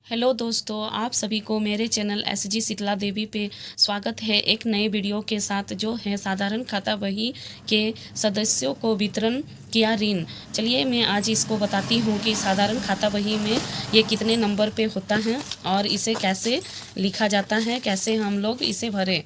Hello दोस्तों, आप सभी को मेरे चैनल एसजी शीतला देवी पे स्वागत है एक नए वीडियो के साथ, जो है साधारण खाता बही के सदस्यों को वितरण किया ऋण। चलिए मैं आज इसको बताती हूँ कि साधारण खाता बही में ये कितने नंबर पे होता है और इसे कैसे लिखा जाता है, कैसे हम लोग इसे भरें।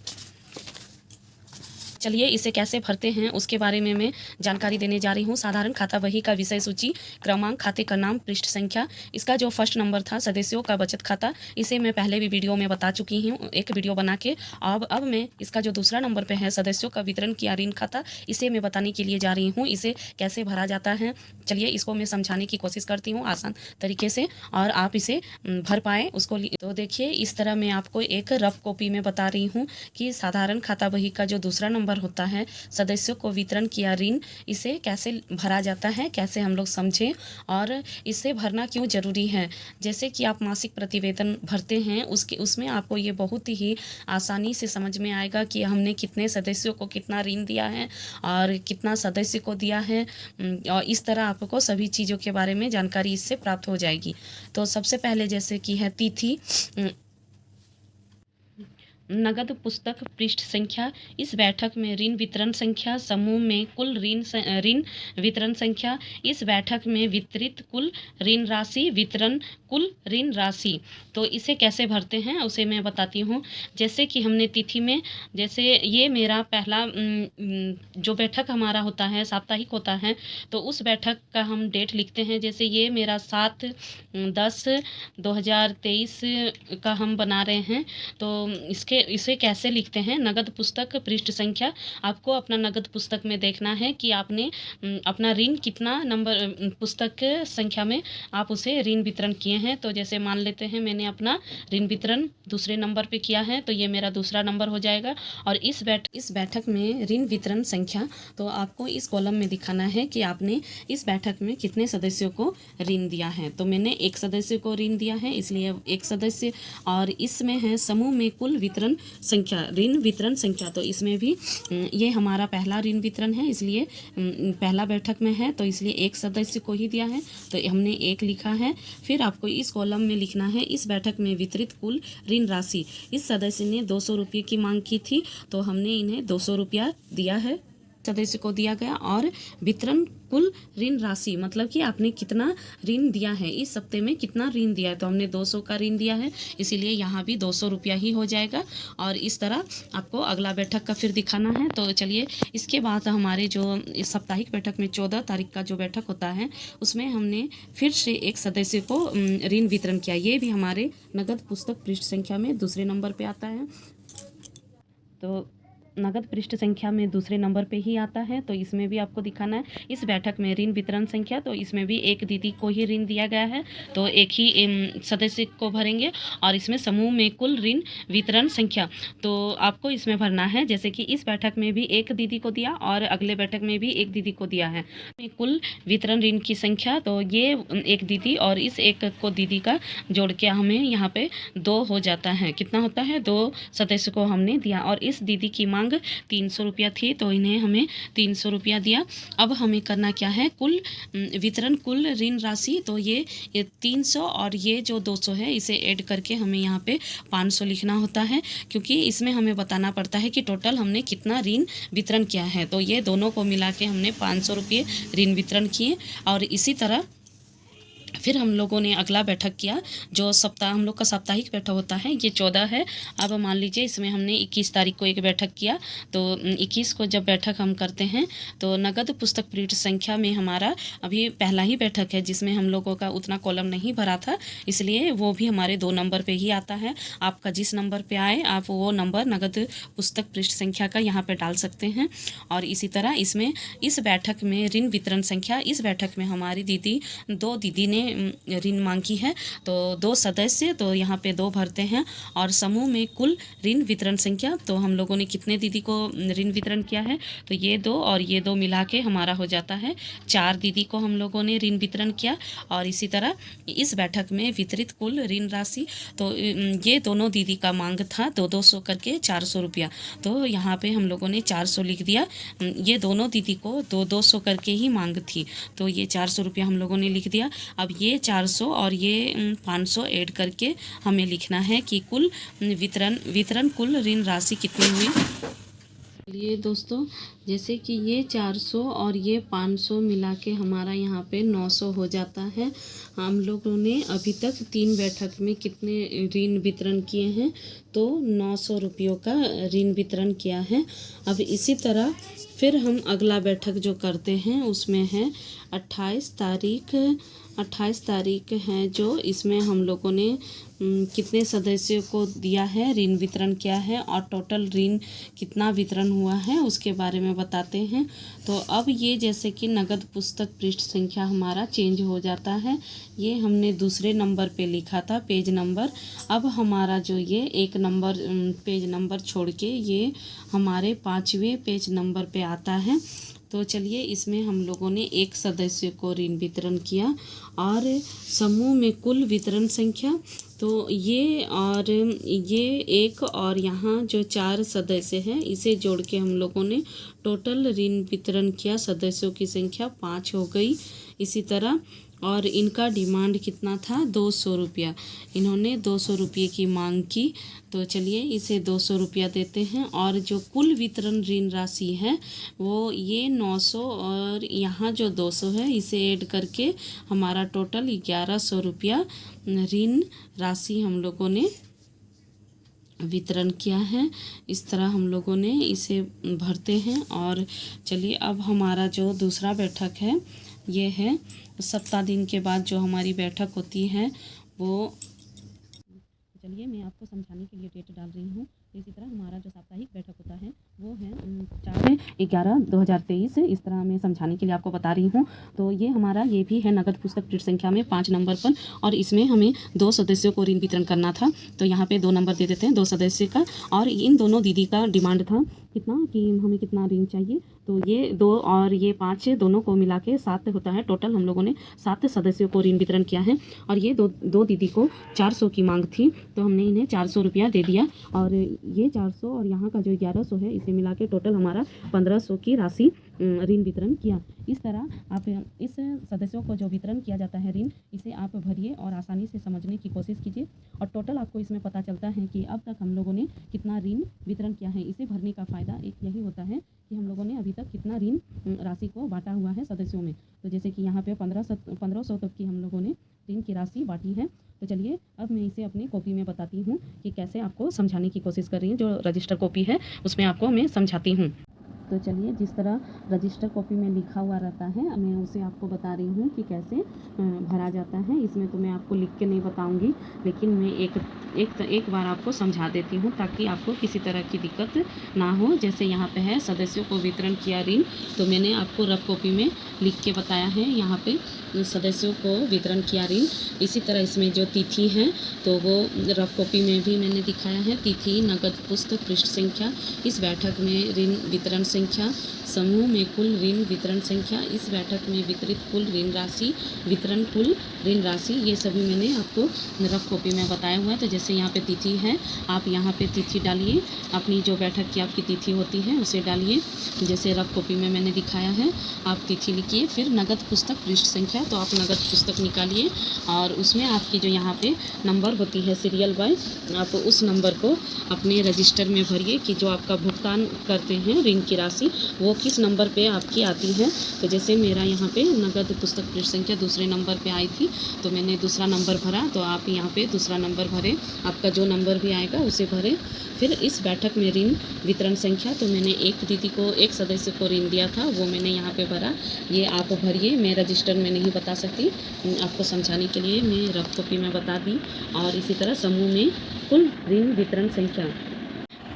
चलिए इसे कैसे भरते हैं उसके बारे में मैं जानकारी देने जा रही हूँ। साधारण खाता बही का विषय सूची, क्रमांक, खाते का नाम, पृष्ठ संख्या। इसका जो फर्स्ट नंबर था सदस्यों का बचत खाता, इसे मैं पहले भी वीडियो में बता चुकी हूँ, एक वीडियो बना के। अब मैं इसका जो दूसरा नंबर पे है सदस्यों का वितरण किया ऋण खाता, इसे मैं बताने के लिए जा रही हूँ इसे कैसे भरा जाता है। चलिए इसको मैं समझाने की कोशिश करती हूँ आसान तरीके से और आप इसे भर पाए उसको। तो देखिए इस तरह मैं आपको एक रफ कॉपी में बता रही हूँ कि साधारण खाता बही का जो दूसरा नंबर होता है सदस्यों को वितरण किया ऋण, इसे कैसे भरा जाता है, कैसे हम लोग समझें और इसे भरना क्यों ज़रूरी है। जैसे कि आप मासिक प्रतिवेदन भरते हैं उसमें आपको ये बहुत ही आसानी से समझ में आएगा कि हमने कितने सदस्यों को कितना ऋण दिया है और कितना सदस्य को दिया है, और इस तरह आपको सभी चीज़ों के बारे में जानकारी इससे प्राप्त हो जाएगी। तो सबसे पहले जैसे कि है तिथि, नगद पुस्तक, पृष्ठ संख्या। इस बैठक में ऋण वितरण संख्या, समूह में कुल ऋण वितरण संख्या। इस बैठक में वितरित कुल ऋण राशि, वितरण कुल ऋण राशि। तो इसे कैसे भरते हैं उसे मैं बताती हूँ। जैसे कि हमने तिथि में, जैसे ये मेरा पहला जो बैठक हमारा होता है साप्ताहिक होता है, तो उस बैठक का हम डेट लिखते हैं। जैसे ये मेरा 7/10/2023 का हम बना रहे हैं। तो इसे कैसे लिखते हैं, नगद पुस्तक, पृष्ठ संख्या। आपको अपना नगद पुस्तक में देखना है कि आपने अपना ऋण कितना नंबर पुस्तक संख्या में आप उसे ऋण वितरण किए हैं। तो जैसे मान लेते हैं मैंने अपना ऋण वितरण दूसरे नंबर पे किया है, तो ये मेरा दूसरा नंबर हो जाएगा। और इस बैठक में ऋण वितरण संख्या, तो आपको इस कॉलम में दिखाना है कि आपने इस बैठक में कितने सदस्यों को ऋण दिया है। तो मैंने एक सदस्य को ऋण दिया है, इसलिए एक सदस्य। और इसमें है समूह में कुल वितरण संख्या, ऋण वितरण संख्या। तो इसमें भी ये हमारा पहला ऋण वितरण है, इसलिए पहला बैठक में है, तो इसलिए एक सदस्य को ही दिया है, तो हमने एक लिखा है। फिर आपको इस कॉलम में लिखना है इस बैठक में वितरित कुल ऋण राशि। इस सदस्य ने 200 रुपये की मांग की थी, तो हमने इन्हें 200 रुपया दिया है, सदस्य को दिया गया। और वितरण कुल ऋण राशि मतलब कि आपने कितना ऋण दिया है, इस सप्ते में कितना ऋण दिया है, तो हमने 200 का ऋण दिया है, इसीलिए यहाँ भी 200 रुपया ही हो जाएगा। और इस तरह आपको अगला बैठक का फिर दिखाना है। तो चलिए इसके बाद हमारे जो इस साप्ताहिक बैठक में 14 तारीख का जो बैठक होता है, उसमें हमने फिर से एक सदस्य को ऋण वितरण किया। ये भी हमारे नगद पुस्तक पृष्ठ संख्या में दूसरे नंबर पे आता है। तो नगद पृष्ठ संख्या में दूसरे नंबर पे ही आता है, तो इसमें भी आपको दिखाना है इस बैठक में ऋण वितरण संख्या। तो इसमें भी एक दीदी को ही ऋण दिया गया है, तो एक ही सदस्य को भरेंगे। और इसमें समूह में कुल ऋण वितरण संख्या, तो आपको इसमें भरना है। जैसे कि इस बैठक में भी एक दीदी को दिया और अगले बैठक में भी एक दीदी को दिया है, कुल वितरण ऋण की संख्या। तो ये एक दीदी और इस एक को दीदी का जोड़ के हमें यहाँ पे 2 हो जाता है। कितना होता है, 2 सदस्य को हमने दिया। और इस दीदी की मांग 300 रुपया थी, तो इन्हें हमें 300 रुपया दिया। अब हमें करना क्या है, कुल वितरण कुल ऋण राशि। तो ये 300 और ये जो 200 है, इसे ऐड करके हमें यहाँ पे 500 लिखना होता है, क्योंकि इसमें हमें बताना पड़ता है कि टोटल हमने कितना ऋण वितरण किया है। तो ये दोनों को मिला के हमने 500 रुपये ऋण वितरण किए। और इसी तरह फिर हम लोगों ने अगला बैठक किया, जो हम लोग का साप्ताहिक बैठक होता है, ये 14 है। अब मान लीजिए इसमें हमने 21 तारीख को एक बैठक किया, तो 21 को जब बैठक हम करते हैं, तो नगद पुस्तक पृष्ठ संख्या में हमारा अभी पहला ही बैठक है, जिसमें हम लोगों का उतना कॉलम नहीं भरा था, इसलिए वो भी हमारे 2 नंबर पे ही आता है। आपका जिस नंबर पे आए आप वो नंबर नगद पुस्तक पृष्ठ संख्या का यहाँ पे डाल सकते हैं। और इसी तरह इसमें इस बैठक में ऋण वितरण संख्या, इस बैठक में हमारी दीदी 2 दीदी ने ऋण मांगी है, तो 2 सदस्य, तो यहाँ पे 2 भरते हैं। और समूह में कुल ऋण वितरण संख्या, तो हम लोगों ने कितने दीदी को ऋण वितरण किया है, तो ये 2 और ये 2 मिला के हमारा हो जाता है 4 दीदी को हम लोगों ने ऋण वितरण किया। और इसी तरह इस बैठक में वितरित कुल ऋण राशि, तो ये दोनों दीदी का मांग था 200 करके 400 रुपया, तो यहाँ पे हम लोगों ने 400 लिख दिया। ये दोनों दीदी को 200 करके ही मांग थी, तो ये 400 रुपया हम लोगों ने लिख दिया। अब अब ये 400 और ये 500 ऐड करके हमें लिखना है कि कुल वितरण कुल ऋण राशि कितनी हुई। चलिए दोस्तों, जैसे कि ये 400 और ये 500 मिला के हमारा यहाँ पे 900 हो जाता है। हम लोगों ने अभी तक 3 बैठक में कितने ऋण वितरण किए हैं, तो 900 रुपयों का ऋण वितरण किया है। अब इसी तरह फिर हम अगला बैठक जो करते हैं उसमें है 28 तारीख है, जो इसमें हम लोगों ने कितने सदस्यों को दिया है, ऋण वितरण किया है और टोटल ऋण कितना वितरण हुआ है उसके बारे में बताते हैं। तो अब ये जैसे कि नगद पुस्तक पृष्ठ संख्या हमारा चेंज हो जाता है। ये हमने दूसरे नंबर पे लिखा था पेज नंबर, अब हमारा जो ये एक नंबर पेज नंबर छोड़ के ये हमारे 5वें पेज नंबर पे आता है। तो चलिए, इसमें हम लोगों ने एक सदस्य को ऋण वितरण किया और समूह में कुल वितरण संख्या, तो ये और ये एक और यहाँ जो 4 सदस्य हैं इसे जोड़ के हम लोगों ने टोटल ऋण वितरण किया। सदस्यों की संख्या 5 हो गई। इसी तरह और इनका डिमांड कितना था, 200 रुपया। इन्होंने 200 रुपये की मांग की। तो चलिए इसे 200 रुपया देते हैं और जो कुल वितरण ऋण राशि है वो ये 900 और यहाँ जो 200 है इसे ऐड करके हमारा टोटल 1100 रुपया ऋण राशि हम लोगों ने वितरण किया है। इस तरह हम लोगों ने इसे भरते हैं। और चलिए, अब हमारा जो दूसरा बैठक है ये है सप्ताह दिन के बाद जो हमारी बैठक होती है वो, चलिए मैं आपको समझाने के लिए डेट डाल रही हूँ। इसी तरह हमारा जो साप्ताहिक बैठक होता है वो है 4/11/2023। इस तरह मैं समझाने के लिए आपको बता रही हूँ। तो ये हमारा ये भी है नगद पुस्तक पृष्ठ संख्या में 5 नंबर पर, और इसमें हमें 2 सदस्यों को ऋण वितरण करना था। तो यहाँ पे 2 नंबर दे देते हैं 2 सदस्य का, और इन दोनों दीदी का डिमांड था कितना कि हमें कितना ऋण चाहिए। तो ये 2 और ये 5 दोनों को मिला के 7 होता है। टोटल हम लोगों ने 7 सदस्यों को ऋण वितरण किया है। और ये दो दीदी को 400 की मांग थी, तो हमने इन्हें 400 रुपया दे दिया। और ये 400 और यहाँ का जो 1100 है इसे मिला के टोटल हमारा 1500 की राशि ऋण वितरण किया। इस तरह आप इस सदस्यों को जो वितरण किया जाता है ऋण, इसे आप भरिए और आसानी से समझने की कोशिश कीजिए। और टोटल आपको इसमें पता चलता है कि अब तक हम लोगों ने कितना ऋण वितरण किया है। इसे भरने का फ़ायदा एक यही होता है कि हम लोगों ने अभी तक कितना ऋण राशि को बांटा हुआ है सदस्यों में। तो जैसे कि यहाँ पे 1500 तक की हम लोगों ने ऋण की राशि बांटी है। तो चलिए, अब मैं इसे अपनी कॉपी में बताती हूँ कि कैसे आपको समझाने की कोशिश कर रही हूँ। जो रजिस्टर कॉपी है उसमें आपको मैं समझाती हूँ। तो चलिए, जिस तरह रजिस्टर कॉपी में लिखा हुआ रहता है मैं उसे आपको बता रही हूँ कि कैसे भरा जाता है। इसमें तो मैं आपको लिख के नहीं बताऊँगी, लेकिन मैं एक बार आपको समझा देती हूँ ताकि आपको किसी तरह की दिक्कत ना हो। जैसे यहाँ पे है सदस्यों को वितरण किया ऋण, तो मैंने आपको रफ कॉपी में लिख के बताया है यहाँ पे सदस्यों को वितरण किया ऋण। इसी तरह इसमें जो तिथि है तो वो रफ कॉपी में भी मैंने दिखाया है। तिथि, नगद पुस्तक पृष्ठ संख्या, इस बैठक में ऋण वितरण संख्या, समूह में कुल ऋण वितरण संख्या, इस बैठक में वितरित कुल ऋण राशि, वितरण कुल ऋण राशि, ये सभी मैंने आपको रफ कॉपी में बताया हुआ है। तो जैसे यहाँ पे तिथि है, आप यहाँ पे तिथि डालिए, अपनी जो बैठक की आपकी तिथि होती है उसे डालिए। जैसे रफ कॉपी में मैंने दिखाया है, आप तिथि लिखिए। फिर नगद पुस्तक पृष्ठ संख्या, तो आप नगद पुस्तक निकालिए और उसमें आपकी जो यहाँ पे नंबर होती है सीरियल बाय, आप उस नंबर को अपने रजिस्टर में भरिए कि जो आपका भुगतान करते हैं ऋण की राशि वो किस नंबर पे आपकी आती है। तो जैसे मेरा यहाँ पे नगद पुस्तक पृष्ठ संख्या दूसरे नंबर पे आई थी, तो मैंने दूसरा नंबर भरा। तो आप यहाँ पे दूसरा नंबर भरें, आपका जो नंबर भी आएगा उसे भरें। फिर इस बैठक में ऋण वितरण संख्या, तो मैंने एक दीदी को, एक सदस्य को ऋण दिया था, वो मैंने यहाँ पे भरा। ये आप भरिए, मैं रजिस्टर में नहीं बता सकती, आपको समझाने के लिए मैं रफ कॉपी में बता दी। और इसी तरह समूह में कुल ऋण वितरण संख्या,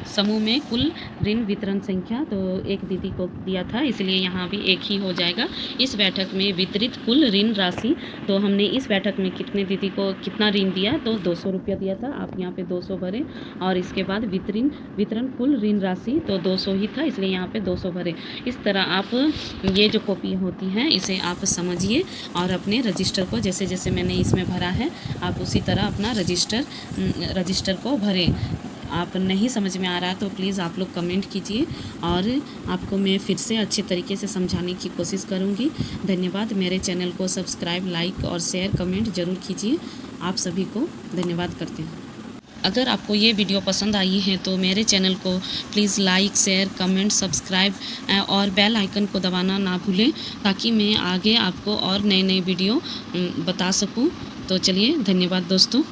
समूह में कुल ऋण वितरण संख्या, तो एक दीदी को दिया था इसलिए यहाँ भी एक ही हो जाएगा। इस बैठक में वितरित कुल ऋण राशि, तो हमने इस बैठक में कितने दीदी को कितना ऋण दिया, तो 200 रुपया दिया था। आप यहाँ पे 200 भरें। और इसके बाद वितरण कुल ऋण राशि, तो 200 ही था इसलिए यहाँ पे 200 भरें। इस तरह आप ये जो कॉपी होती है इसे आप समझिए और अपने रजिस्टर को जैसे जैसे मैंने इसमें भरा है आप उसी तरह अपना रजिस्टर को भरें। आप नहीं समझ में आ रहा है तो प्लीज़ आप लोग कमेंट कीजिए और आपको मैं फिर से अच्छे तरीके से समझाने की कोशिश करूँगी। धन्यवाद। मेरे चैनल को सब्सक्राइब, लाइक और शेयर, कमेंट ज़रूर कीजिए। आप सभी को धन्यवाद करते हैं। अगर आपको ये वीडियो पसंद आई है तो मेरे चैनल को please like, share, comment, subscribe और बेल आइकन को दबाना ना भूलें, ताकि मैं आगे आपको और नए नए वीडियो बता सकूं। तो चलिए, धन्यवाद दोस्तों।